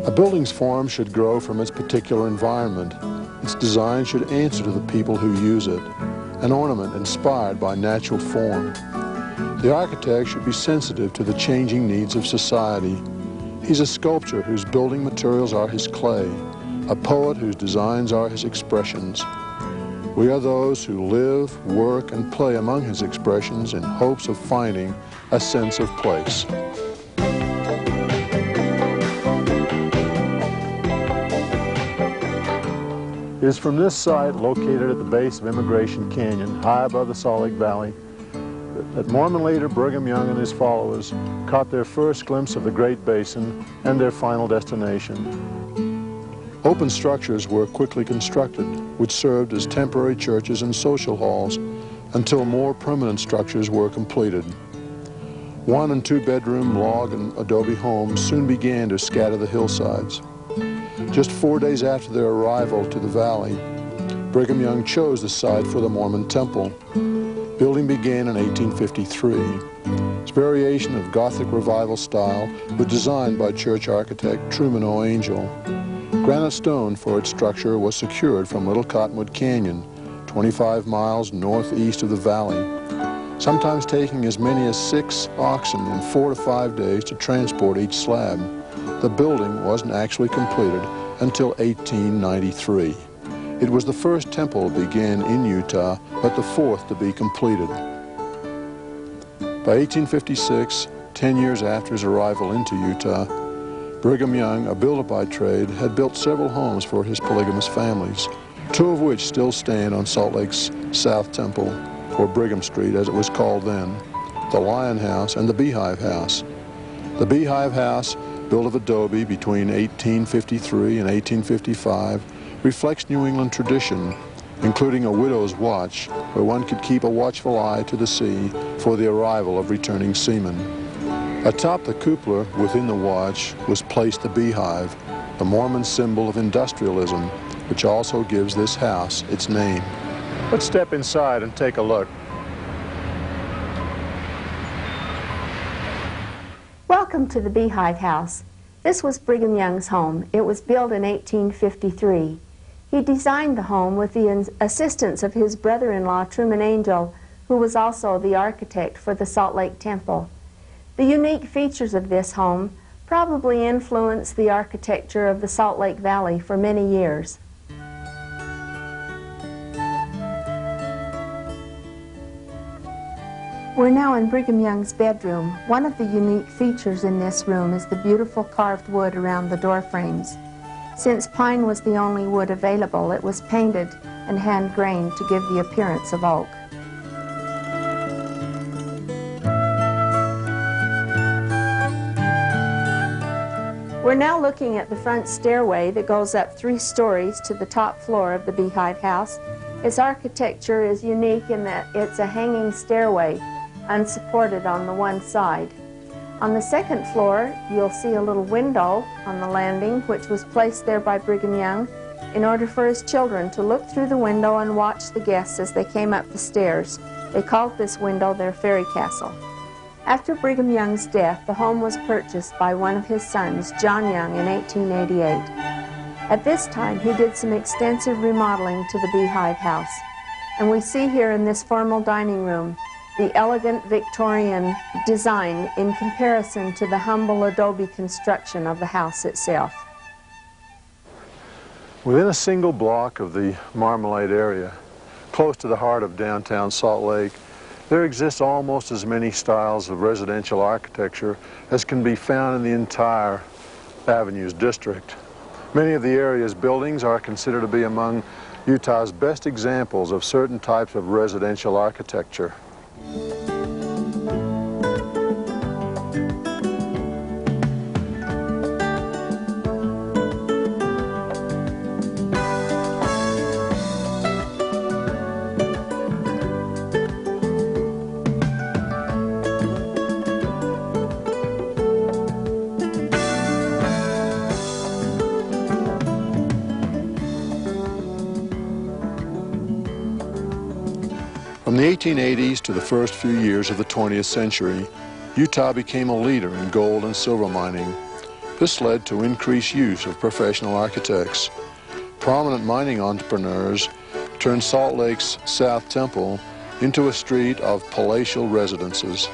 A building's form should grow from its particular environment. Its design should answer to the people who use it, an ornament inspired by natural form. The architect should be sensitive to the changing needs of society. He's a sculptor whose building materials are his clay, a poet whose designs are his expressions. We are those who live, work, and play among his expressions in hopes of finding a sense of place. It is from this site, located at the base of Immigration Canyon, high above the Salt Lake Valley, that Mormon leader Brigham Young and his followers caught their first glimpse of the Great Basin and their final destination. Open structures were quickly constructed, which served as temporary churches and social halls until more permanent structures were completed. 1- and 2-bedroom log and adobe homes soon began to scatter the hillsides. Just 4 days after their arrival to the valley, Brigham Young chose the site for the Mormon temple. Building began in 1853. Its variation of Gothic Revival style was designed by church architect Truman O. Angell. Granite stone for its structure was secured from Little Cottonwood Canyon, 25 miles northeast of the valley, sometimes taking as many as 6 oxen in 4 to 5 days to transport each slab. The building wasn't actually completed until 1893. It was the first temple to begin in Utah, but the 4th to be completed. By 1856, 10 years after his arrival into Utah, Brigham Young, a builder by trade, had built several homes for his polygamous families, 2 of which still stand on Salt Lake's South Temple, or Brigham Street as it was called then, the Lion House and the Beehive House. The Beehive House, built of adobe between 1853 and 1855, reflects New England tradition, including a widow's watch, where one could keep a watchful eye to the sea for the arrival of returning seamen. Atop the cupola within the watch was placed the beehive, the Mormon symbol of industrialism, which also gives this house its name. Let's step inside and take a look. Welcome to the Beehive House. This was Brigham Young's home. It was built in 1853. He designed the home with the assistance of his brother-in-law, Truman Angell, who was also the architect for the Salt Lake Temple. The unique features of this home probably influenced the architecture of the Salt Lake Valley for many years. We're now in Brigham Young's bedroom. One of the unique features in this room is the beautiful carved wood around the door frames. Since pine was the only wood available, it was painted and hand-grained to give the appearance of oak. We're now looking at the front stairway that goes up 3 stories to the top floor of the Beehive House. Its architecture is unique in that it's a hanging stairway, unsupported on the one side. On the second floor, you'll see a little window on the landing, which was placed there by Brigham Young in order for his children to look through the window and watch the guests as they came up the stairs. They called this window their fairy castle. After Brigham Young's death, the home was purchased by one of his sons, John Young, in 1888. At this time, he did some extensive remodeling to the Beehive House. And we see here in this formal dining room the elegant Victorian design in comparison to the humble adobe construction of the house itself. Within a single block of the Marmalade area, close to the heart of downtown Salt Lake, there exists almost as many styles of residential architecture as can be found in the entire Avenues district. Many of the area's buildings are considered to be among Utah's best examples of certain types of residential architecture. From the 1880s to the first few years of the 20th century, Utah became a leader in gold and silver mining. This led to increased use of professional architects. Prominent mining entrepreneurs turned Salt Lake's South Temple into a street of palatial residences.